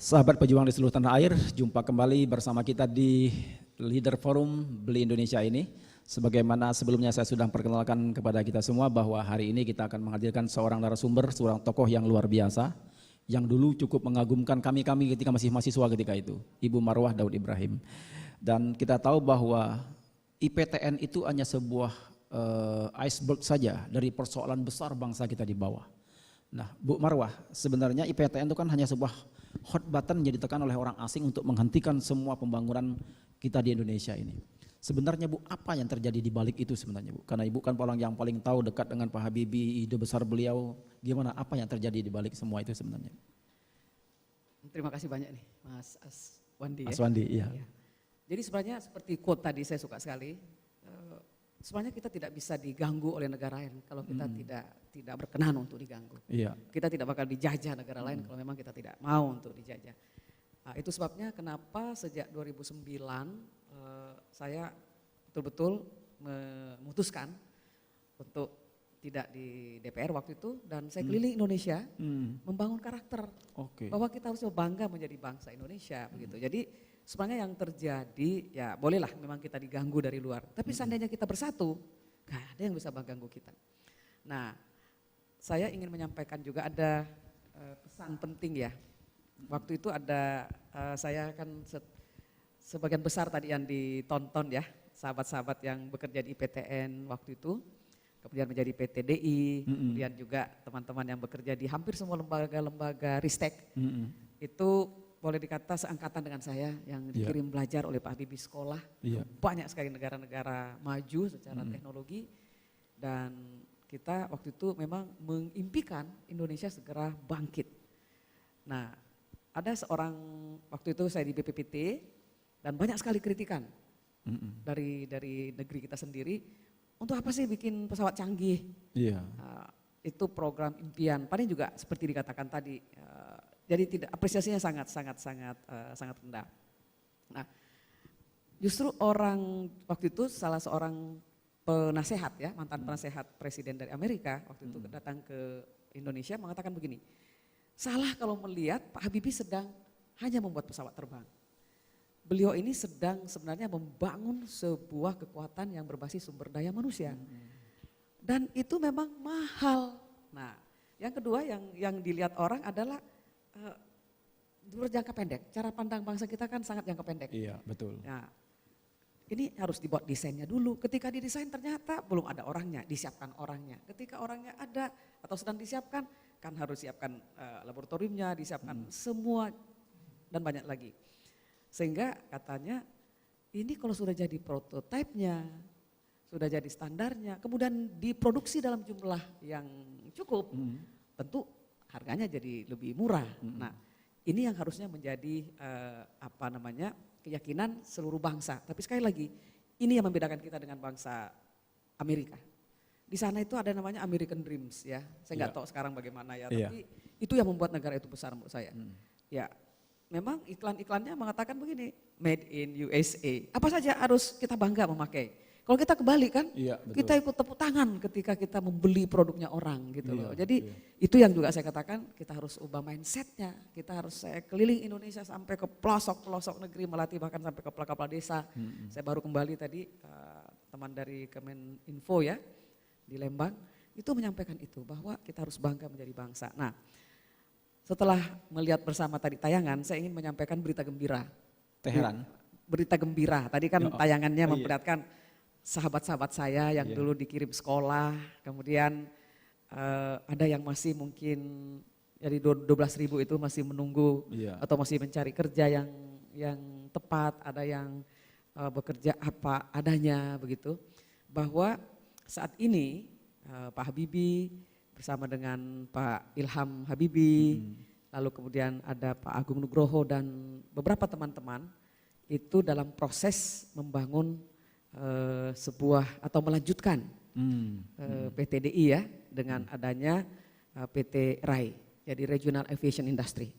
Sahabat pejuang di seluruh tanah air, jumpa kembali bersama kita di Leader Forum Beli Indonesia ini. Sebagaimana sebelumnya saya sudah perkenalkan kepada kita semua bahwa hari ini kita akan menghadirkan seorang narasumber, seorang tokoh yang luar biasa, yang dulu cukup mengagumkan kami ketika masih mahasiswa ketika itu, Ibu Marwah Daud Ibrahim. Dan kita tahu bahwa IPTN itu hanya sebuah iceberg saja dari persoalan besar bangsa kita di bawah. Nah, Bu Marwah, sebenarnya IPTN itu kan hanya sebuah hot button yang ditekan oleh orang asing untuk menghentikan semua pembangunan kita di Indonesia ini. Sebenarnya Bu, apa yang terjadi di balik itu sebenarnya Bu? Karena Ibu kan orang yang paling tahu, dekat dengan Pak Habibie, ide besar beliau, gimana apa yang terjadi di balik semua itu sebenarnya? Terima kasih banyak nih Mas Aswandi. Mas Wandi, iya. Jadi sebenarnya seperti quote tadi saya suka sekali, sebenarnya kita tidak bisa diganggu oleh negara lain kalau kita tidak berkenan untuk diganggu. Iya. Kita tidak bakal dijajah negara lain kalau memang kita tidak mau untuk dijajah. Nah, itu sebabnya kenapa sejak 2009 saya betul-betul memutuskan untuk tidak di DPR waktu itu dan saya keliling Indonesia membangun karakter bahwa kita harus bangga menjadi bangsa Indonesia begitu. Jadi sebenarnya yang terjadi ya bolehlah memang kita diganggu dari luar, tapi seandainya kita bersatu gak ada yang bisa mengganggu kita. Nah, saya ingin menyampaikan juga ada pesan penting ya. Waktu itu ada saya kan sebagian besar tadi yang ditonton ya, sahabat-sahabat yang bekerja di IPTN waktu itu, kemudian menjadi PTDI, kemudian juga teman-teman yang bekerja di hampir semua lembaga-lembaga Ristek, itu boleh dikata seangkatan dengan saya yang dikirim belajar oleh Pak Habibie sekolah, banyak sekali negara-negara maju secara teknologi dan kita waktu itu memang mengimpikan Indonesia segera bangkit. Nah, ada seorang waktu itu saya di BPPT dan banyak sekali kritikan dari negeri kita sendiri. Untuk apa sih bikin pesawat canggih? Itu program impian. Paling juga seperti dikatakan tadi. Jadi tidak apresiasinya sangat rendah. Nah, justru orang waktu itu salah seorang penasehat ya, mantan penasehat presiden dari Amerika waktu itu datang ke Indonesia mengatakan begini, salah kalau melihat Pak Habibie sedang hanya membuat pesawat terbang. Beliau ini sedang sebenarnya membangun sebuah kekuatan yang berbasis sumber daya manusia. Dan itu memang mahal. Nah, yang kedua yang dilihat orang adalah berjangka pendek. Cara pandang bangsa kita kan sangat jangka pendek. Iya, betul. Nah, ini harus dibuat desainnya dulu. Ketika didesain ternyata belum ada orangnya, disiapkan orangnya. Ketika orangnya ada atau sedang disiapkan, kan harus siapkan laboratoriumnya, disiapkan semua dan banyak lagi. Sehingga katanya ini kalau sudah jadi prototipenya, sudah jadi standarnya, kemudian diproduksi dalam jumlah yang cukup, tentu harganya jadi lebih murah. Nah, ini yang harusnya menjadi keyakinan seluruh bangsa. Tapi sekali lagi, ini yang membedakan kita dengan bangsa Amerika. Di sana itu ada namanya American Dreams ya. Saya nggak tahu sekarang bagaimana ya, tapi itu yang membuat negara itu besar menurut saya. Ya, memang iklan-iklannya mengatakan begini, made in USA. Apa saja harus kita bangga memakai. Kalau kita kebalik kan, kita ikut tepuk tangan ketika kita membeli produknya orang gitu loh. Jadi itu yang juga saya katakan kita harus ubah mindsetnya. Kita harus saya keliling Indonesia sampai ke pelosok-pelosok negeri, melatih bahkan sampai ke kepala desa. Saya baru kembali tadi teman dari Kemeninfo ya di Lembang itu menyampaikan itu bahwa kita harus bangga menjadi bangsa. Nah, setelah melihat bersama tadi tayangan, saya ingin menyampaikan berita gembira. Teheran. Berita gembira. Tadi kan tayangannya memperlihatkan sahabat-sahabat saya yang dulu dikirim sekolah, kemudian ada yang masih mungkin dari 12.000 itu masih menunggu atau masih mencari kerja yang tepat, ada yang bekerja apa adanya begitu. Bahwa saat ini Pak Habibie bersama dengan Pak Ilham Habibie, lalu kemudian ada Pak Agung Nugroho dan beberapa teman-teman itu dalam proses membangun sebuah atau melanjutkan PTDI ya dengan adanya PT RAI, jadi Regional Aviation Industry.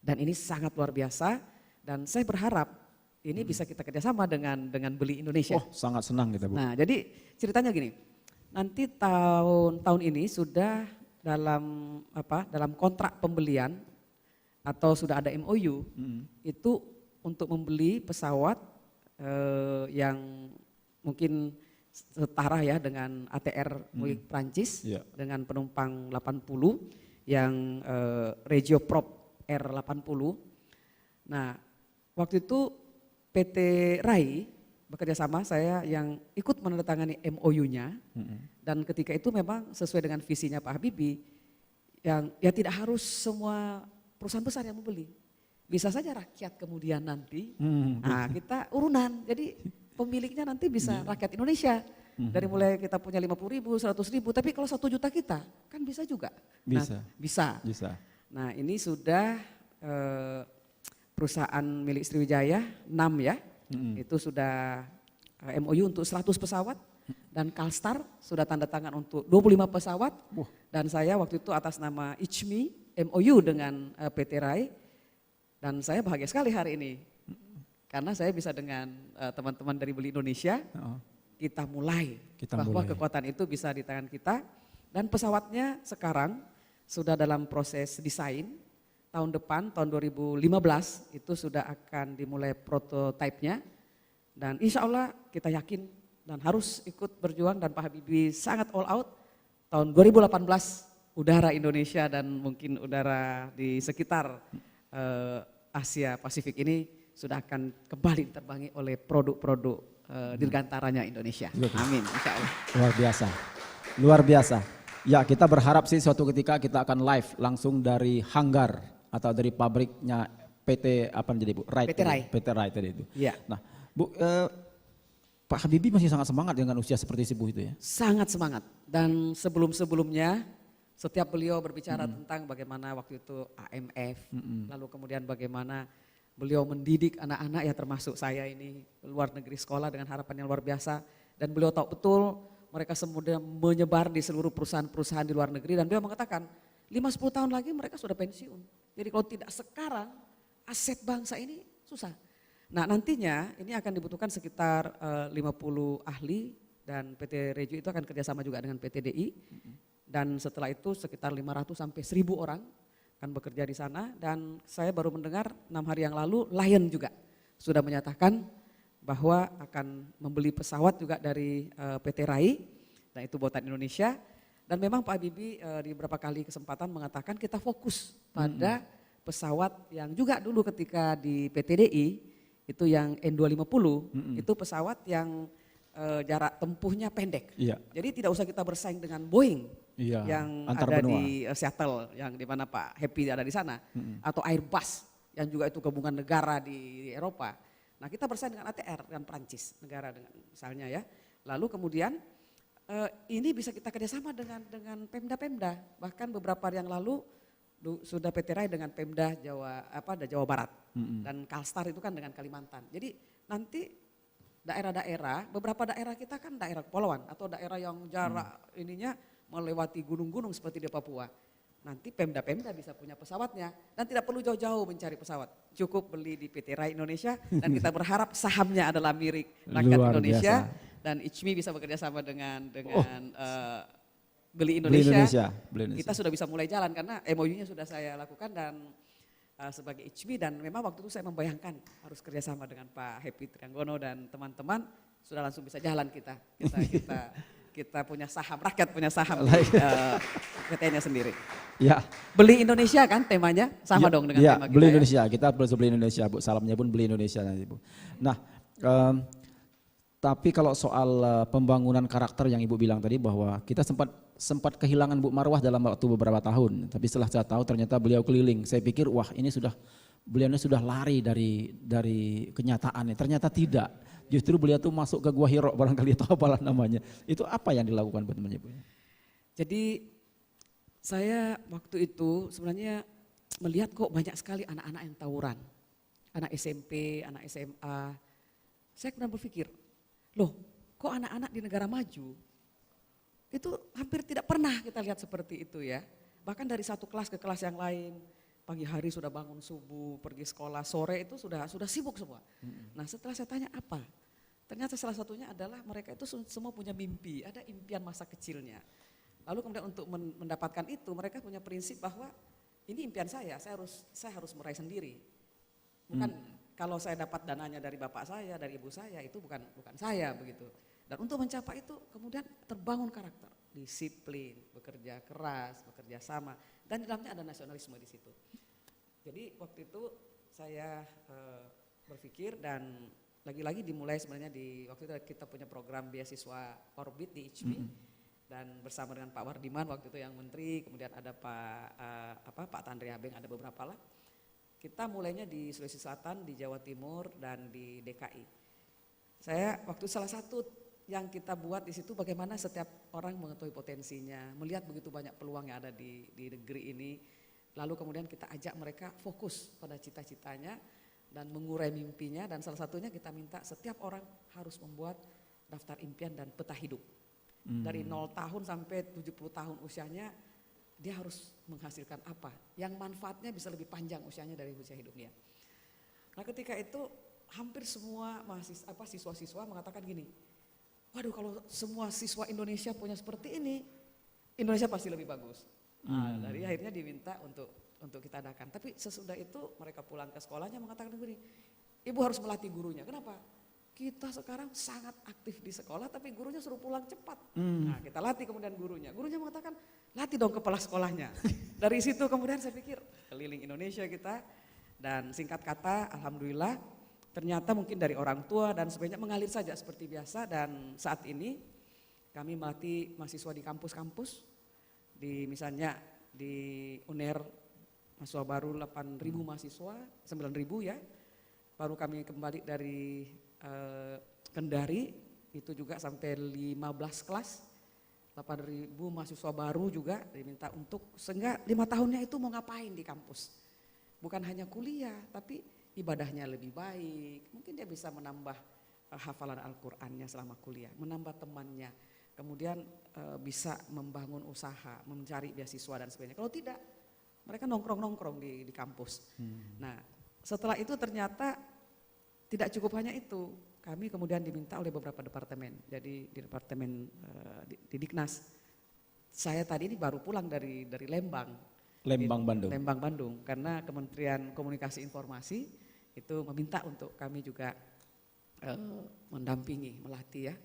Dan ini sangat luar biasa dan saya berharap ini bisa kita kerjasama dengan Beli Indonesia. Oh, sangat senang kita Bu. Nah, jadi ceritanya gini. Nanti tahun ini sudah dalam kontrak pembelian atau sudah ada MOU itu untuk membeli pesawat yang mungkin setara ya dengan ATR milik Prancis dengan penumpang 80 yang Regioprop R80. Nah, waktu itu PT RAI bekerja sama, saya yang ikut menandatangani MOU-nya dan ketika itu memang sesuai dengan visinya Pak Habibie yang ya tidak harus semua perusahaan besar yang membeli. Bisa saja rakyat kemudian nanti, nah kita urunan, jadi pemiliknya nanti bisa rakyat Indonesia. Dari mulai kita punya 50.000, 100.000, tapi kalau 1 juta kita kan bisa juga. Bisa. Nah, bisa. Nah ini sudah perusahaan milik Sriwijaya 6 ya, itu sudah MOU untuk 100 pesawat dan Kalstar sudah tanda tangan untuk 25 pesawat dan saya waktu itu atas nama ICMI MOU dengan PT RAI dan saya bahagia sekali hari ini karena saya bisa dengan teman-teman dari Beli Indonesia kita mulai bahwa kekuatan itu bisa di tangan kita dan pesawatnya sekarang sudah dalam proses desain. Tahun depan, tahun 2015 itu sudah akan dimulai prototipenya dan insya Allah kita yakin dan harus ikut berjuang dan Pak Habibie sangat all out. Tahun 2018 udara Indonesia dan mungkin udara di sekitar Asia Pasifik ini sudah akan kembali diterbangi oleh produk-produk dirgantaranya Indonesia. Amin, insya Allah. Luar biasa. Ya kita berharap sih suatu ketika kita akan live langsung dari hanggar atau dari pabriknya PT apa jadi Bu? PT RAI tadi itu. Iya. Nah, Bu Pak Habibie masih sangat semangat dengan usia seperti si Bu itu ya? Sangat semangat dan sebelum-sebelumnya setiap beliau berbicara tentang bagaimana waktu itu AMF, lalu kemudian bagaimana beliau mendidik anak-anak ya termasuk saya ini luar negeri sekolah dengan harapan yang luar biasa dan beliau tahu betul mereka semudah menyebar di seluruh perusahaan-perusahaan di luar negeri dan beliau mengatakan 5-10 tahun lagi mereka sudah pensiun. Jadi kalau tidak sekarang aset bangsa ini susah. Nah nantinya ini akan dibutuhkan sekitar 50 ahli dan PT Regio itu akan kerjasama juga dengan PT DI. Dan setelah itu sekitar 500 sampai 1.000 orang akan bekerja di sana. Dan saya baru mendengar 6 hari yang lalu Lion juga sudah menyatakan bahwa akan membeli pesawat juga dari PT RAI dan itu buatan Indonesia. Dan memang Pak Habibie di beberapa kali kesempatan mengatakan kita fokus pada pesawat yang juga dulu ketika di PT DI itu yang N250 itu pesawat yang jarak tempuhnya pendek. Iya. Jadi tidak usah kita bersaing dengan Boeing yang ada benua di Seattle yang di mana Pak Happy ada di sana atau Airbus yang juga itu gabungan negara di Eropa. Nah kita bersaing dengan ATR dan Prancis negara dengan misalnya ya. Lalu kemudian ini bisa kita kerjasama dengan Pemda-Pemda, bahkan beberapa hari yang lalu sudah PT RAI dengan Pemda Jawa Barat dan Kalstar itu kan dengan Kalimantan. Jadi nanti daerah-daerah, beberapa daerah kita kan daerah kepulauan atau daerah yang jarak ininya melewati gunung-gunung seperti di Papua. Nanti Pemda-Pemda bisa punya pesawatnya dan tidak perlu jauh-jauh mencari pesawat. Cukup beli di PT RAI Indonesia dan kita berharap sahamnya adalah milik rakyat Indonesia. Dan ICMI bisa bekerja sama dengan Beli Indonesia. Kita sudah bisa mulai jalan karena MOU-nya sudah saya lakukan dan sebagai ICMI dan memang waktu itu saya membayangkan harus kerjasama dengan Pak Happy Trianggono dan teman-teman sudah langsung bisa jalan kita punya saham, rakyat punya saham PT-nya sendiri. Ya. Beli Indonesia kan temanya sama dong dengan tema kita. Beli Indonesia, kita beli Indonesia Bu, salamnya pun Beli Indonesia nanti Bu. Nah tapi kalau soal pembangunan karakter yang Ibu bilang tadi bahwa kita sempat kehilangan Bu Marwah dalam waktu beberapa tahun. Tapi setelah saya tahu ternyata beliau keliling. Saya pikir wah beliau ini sudah lari dari kenyataannya. Ternyata tidak. Justru beliau tuh masuk ke Gua Hiro barangkali atau apalah namanya. Itu apa yang dilakukan teman-teman Ibu? Jadi saya waktu itu sebenarnya melihat kok banyak sekali anak-anak yang tawuran. Anak SMP, anak SMA. Saya kemudian berpikir, loh kok anak-anak di negara maju itu hampir tidak pernah kita lihat seperti itu ya. Bahkan dari satu kelas ke kelas yang lain, pagi hari sudah bangun subuh, pergi sekolah, sore itu sudah sibuk semua. Nah setelah saya tanya apa, ternyata salah satunya adalah mereka itu semua punya mimpi, ada impian masa kecilnya. Lalu kemudian untuk mendapatkan itu mereka punya prinsip bahwa ini impian saya harus meraih sendiri. Bukan kalau saya dapat dananya dari bapak saya, dari ibu saya, itu bukan saya begitu. Dan untuk mencapai itu kemudian terbangun karakter, disiplin, bekerja keras, bekerja sama, dan di dalamnya ada nasionalisme di situ. Jadi waktu itu saya berpikir, dan lagi-lagi dimulai sebenarnya waktu itu kita punya program beasiswa Orbit di ICB, dan bersama dengan Pak Wardiman waktu itu yang menteri, kemudian ada Pak Tandri Abeng, ada beberapa lah. Kita mulainya di Sulawesi Selatan, di Jawa Timur, dan di DKI. Saya waktu salah satu yang kita buat di situ bagaimana setiap orang mengetahui potensinya, melihat begitu banyak peluang yang ada di negeri ini. Lalu kemudian kita ajak mereka fokus pada cita-citanya dan mengurai mimpinya, dan salah satunya kita minta setiap orang harus membuat daftar impian dan peta hidup. Dari 0 tahun sampai 70 tahun usianya, dia harus menghasilkan apa yang manfaatnya bisa lebih panjang usianya dari usia hidupnya. Nah ketika itu hampir semua siswa-siswa mengatakan gini, waduh kalau semua siswa Indonesia punya seperti ini, Indonesia pasti lebih bagus. Nah, dari akhirnya diminta untuk kita adakan. Tapi sesudah itu mereka pulang ke sekolahnya mengatakan begini, ibu harus melatih gurunya. Kenapa? Kita sekarang sangat aktif di sekolah tapi gurunya suruh pulang cepat. Nah kita latih kemudian gurunya. Gurunya mengatakan latih dong kepala sekolahnya. Dari situ kemudian saya pikir keliling Indonesia kita, dan singkat kata alhamdulillah ternyata mungkin dari orang tua dan sebagainya mengalir saja seperti biasa. Dan saat ini kami melatih mahasiswa di kampus-kampus, misalnya di UNER mahasiswa baru 8.000 mahasiswa, 9.000 ya. Baru kami kembali dari Kendari, itu juga sampai 15 kelas, 8.000 mahasiswa baru juga diminta untuk sehingga 5 tahunnya itu mau ngapain di kampus. Bukan hanya kuliah, tapi ibadahnya lebih baik, mungkin dia bisa menambah hafalan Al-Qur'annya selama kuliah, menambah temannya, kemudian bisa membangun usaha, mencari beasiswa dan sebagainya. Kalau tidak, mereka nongkrong-nongkrong di kampus. Nah setelah itu ternyata tidak cukup hanya itu, kami kemudian diminta oleh beberapa departemen. Jadi di departemen di Diknas, saya tadi ini baru pulang dari Lembang, Bandung. Lembang, Bandung, karena Kementerian Komunikasi Informasi itu meminta untuk kami juga mendampingi, melatih ya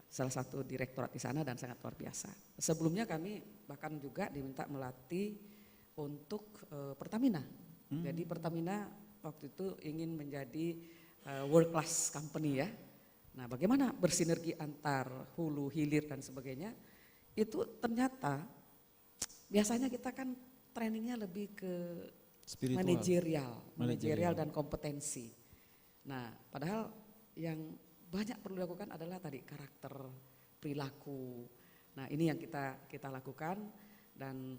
salah satu direktorat di sana, dan sangat luar biasa. Sebelumnya kami bahkan juga diminta melatih untuk Pertamina. Jadi Pertamina waktu itu ingin menjadi world class company ya. Nah bagaimana bersinergi antar hulu, hilir dan sebagainya, itu ternyata biasanya kita kan trainingnya lebih ke manajerial dan kompetensi. Nah padahal yang banyak perlu dilakukan adalah tadi karakter, perilaku. Nah ini yang kita lakukan, dan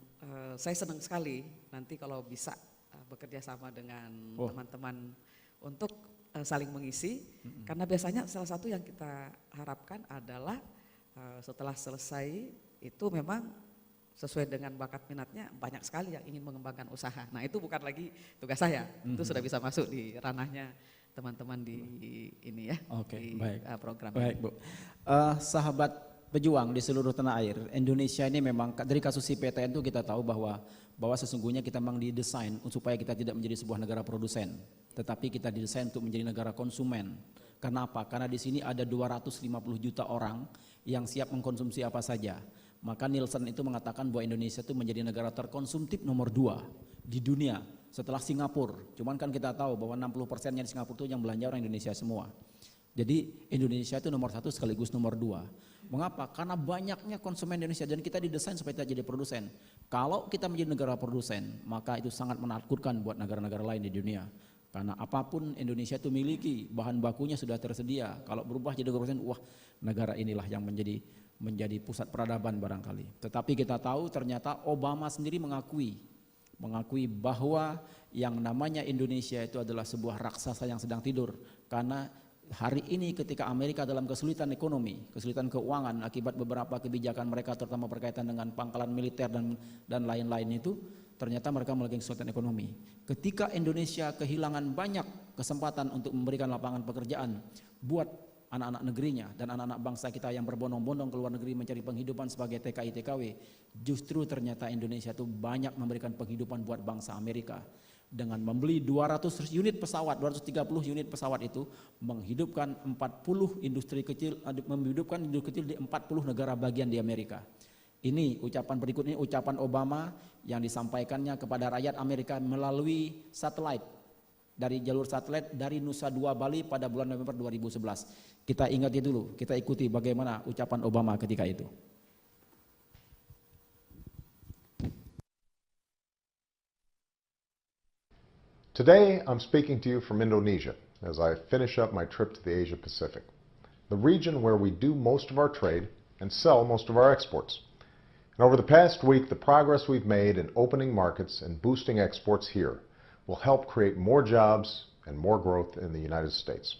saya senang sekali nanti kalau bisa bekerja sama dengan teman-teman untuk saling mengisi, karena biasanya salah satu yang kita harapkan adalah setelah selesai itu memang sesuai dengan bakat minatnya, banyak sekali yang ingin mengembangkan usaha. Nah itu bukan lagi tugas saya, itu sudah bisa masuk di ranahnya teman-teman di ini ya, di program baik, ini. Bu. Sahabat pejuang di seluruh tanah air, Indonesia ini memang dari kasus IPTN itu kita tahu bahwa sesungguhnya kita memang didesain supaya kita tidak menjadi sebuah negara produsen, tetapi kita didesain untuk menjadi negara konsumen. Karena apa? Karena di sini ada 250 juta orang yang siap mengkonsumsi apa saja. Maka Nielsen itu mengatakan bahwa Indonesia itu menjadi negara terkonsumtif nomor 2 di dunia setelah Singapura. Cuman kan kita tahu bahwa 60%-nya di Singapura itu yang belanja orang Indonesia semua. Jadi Indonesia itu nomor 1 sekaligus nomor 2. Mengapa? Karena banyaknya konsumen Indonesia, dan kita didesain supaya kita jadi produsen. Kalau kita menjadi negara produsen, maka itu sangat menakutkan buat negara-negara lain di dunia. Karena apapun Indonesia itu miliki, bahan bakunya sudah tersedia. Kalau berubah jadi negara produsen, wah negara inilah yang menjadi pusat peradaban barangkali. Tetapi kita tahu ternyata Obama sendiri mengakui bahwa yang namanya Indonesia itu adalah sebuah raksasa yang sedang tidur. Karena hari ini ketika Amerika dalam kesulitan ekonomi, kesulitan keuangan akibat beberapa kebijakan mereka terutama berkaitan dengan pangkalan militer dan lain-lain itu, ternyata mereka memiliki kesulitan ekonomi. Ketika Indonesia kehilangan banyak kesempatan untuk memberikan lapangan pekerjaan buat anak-anak negerinya dan anak-anak bangsa kita yang berbondong-bondong ke luar negeri mencari penghidupan sebagai TKI TKW, justru ternyata Indonesia itu banyak memberikan penghidupan buat bangsa Amerika dengan membeli 200 unit pesawat, 230 unit pesawat itu menghidupkan 40 industri kecil, menghidupkan industri kecil di 40 negara bagian di Amerika. Ini ucapan berikut ini ucapan Obama yang disampaikannya kepada rakyat Amerika melalui satelit, dari jalur satelit dari Nusa Dua Bali pada bulan November 2011. Kita ingati dulu, kita ikuti bagaimana ucapan Obama ketika itu. Today, I'm speaking to you from Indonesia as I finish up my trip to the Asia Pacific, the region where we do most of our trade and sell most of our exports. And over the past week, the progress we've made in opening markets and boosting exports here will help create more jobs and more growth in the United States.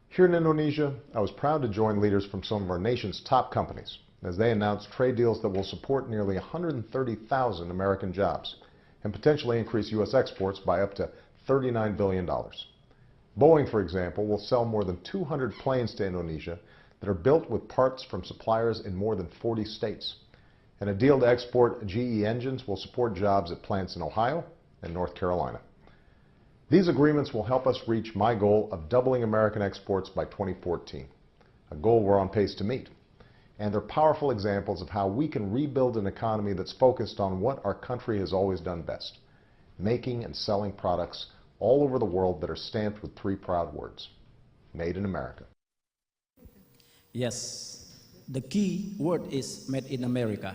Here in Indonesia, I was proud to join leaders from some of our nation's top companies as they announced trade deals that will support nearly 130,000 American jobs and potentially increase U.S. exports by up to $39 billion. Boeing, for example, will sell more than 200 planes to Indonesia that are built with parts from suppliers in more than 40 states. And a deal to export GE engines will support jobs at plants in Ohio and North Carolina. These agreements will help us reach my goal of doubling American exports by 2014, a goal we're on pace to meet. And they're powerful examples of how we can rebuild an economy that's focused on what our country has always done best, making and selling products all over the world that are stamped with three proud words: Made in America. Yes, the key word is made in America.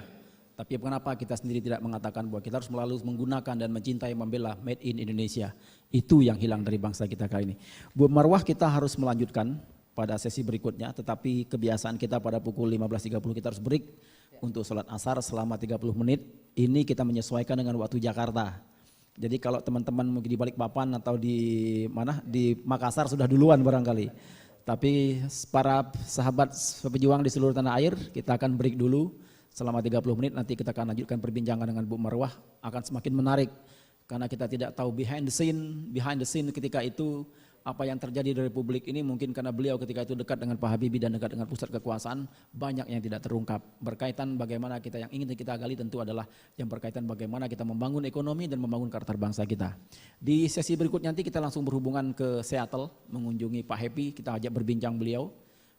Tapi kenapa kita sendiri tidak mengatakan bahwa kita harus selalu menggunakan dan mencintai membela made in Indonesia? Itu yang hilang dari bangsa kita kali ini. Bu Marwah, kita harus melanjutkan pada sesi berikutnya, tetapi kebiasaan kita pada pukul 15.30 kita harus break untuk sholat asar selama 30 menit. Ini kita menyesuaikan dengan waktu Jakarta. Jadi kalau teman-teman mungkin di Balikpapan atau di mana di Makassar sudah duluan barangkali. Tapi para sahabat pejuang di seluruh tanah air, kita akan break dulu selama 30 menit, nanti kita akan lanjutkan perbincangan dengan Bu Marwah, akan semakin menarik karena kita tidak tahu behind the scene ketika itu apa yang terjadi di Republik ini. Mungkin karena beliau ketika itu dekat dengan Pak Habibie dan dekat dengan pusat kekuasaan, banyak yang tidak terungkap. Berkaitan bagaimana kita, yang ingin kita gali tentu adalah yang berkaitan bagaimana kita membangun ekonomi dan membangun karakter bangsa kita. Di sesi berikutnya nanti kita langsung berhubungan ke Seattle, mengunjungi Pak Happy, kita ajak berbincang beliau.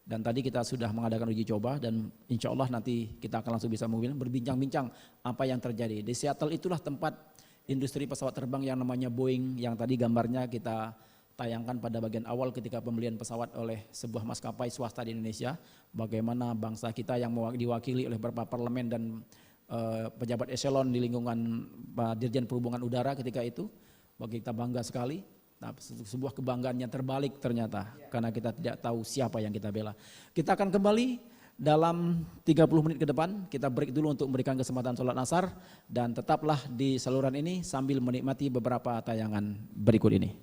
Dan tadi kita sudah mengadakan uji coba dan insya Allah nanti kita akan langsung bisa berbincang-bincang apa yang terjadi. Di Seattle itulah tempat industri pesawat terbang yang namanya Boeing, yang tadi gambarnya kita tayangkan pada bagian awal ketika pembelian pesawat oleh sebuah maskapai swasta di Indonesia. Bagaimana bangsa kita yang diwakili oleh beberapa parlemen dan pejabat eselon di lingkungan Dirjen Perhubungan Udara ketika itu. Bagi kita bangga sekali. Nah, sebuah kebanggaan yang terbalik ternyata karena kita tidak tahu siapa yang kita bela. Kita akan kembali dalam 30 menit ke depan, kita break dulu untuk memberikan kesempatan sholat asar dan tetaplah di saluran ini sambil menikmati beberapa tayangan berikut ini.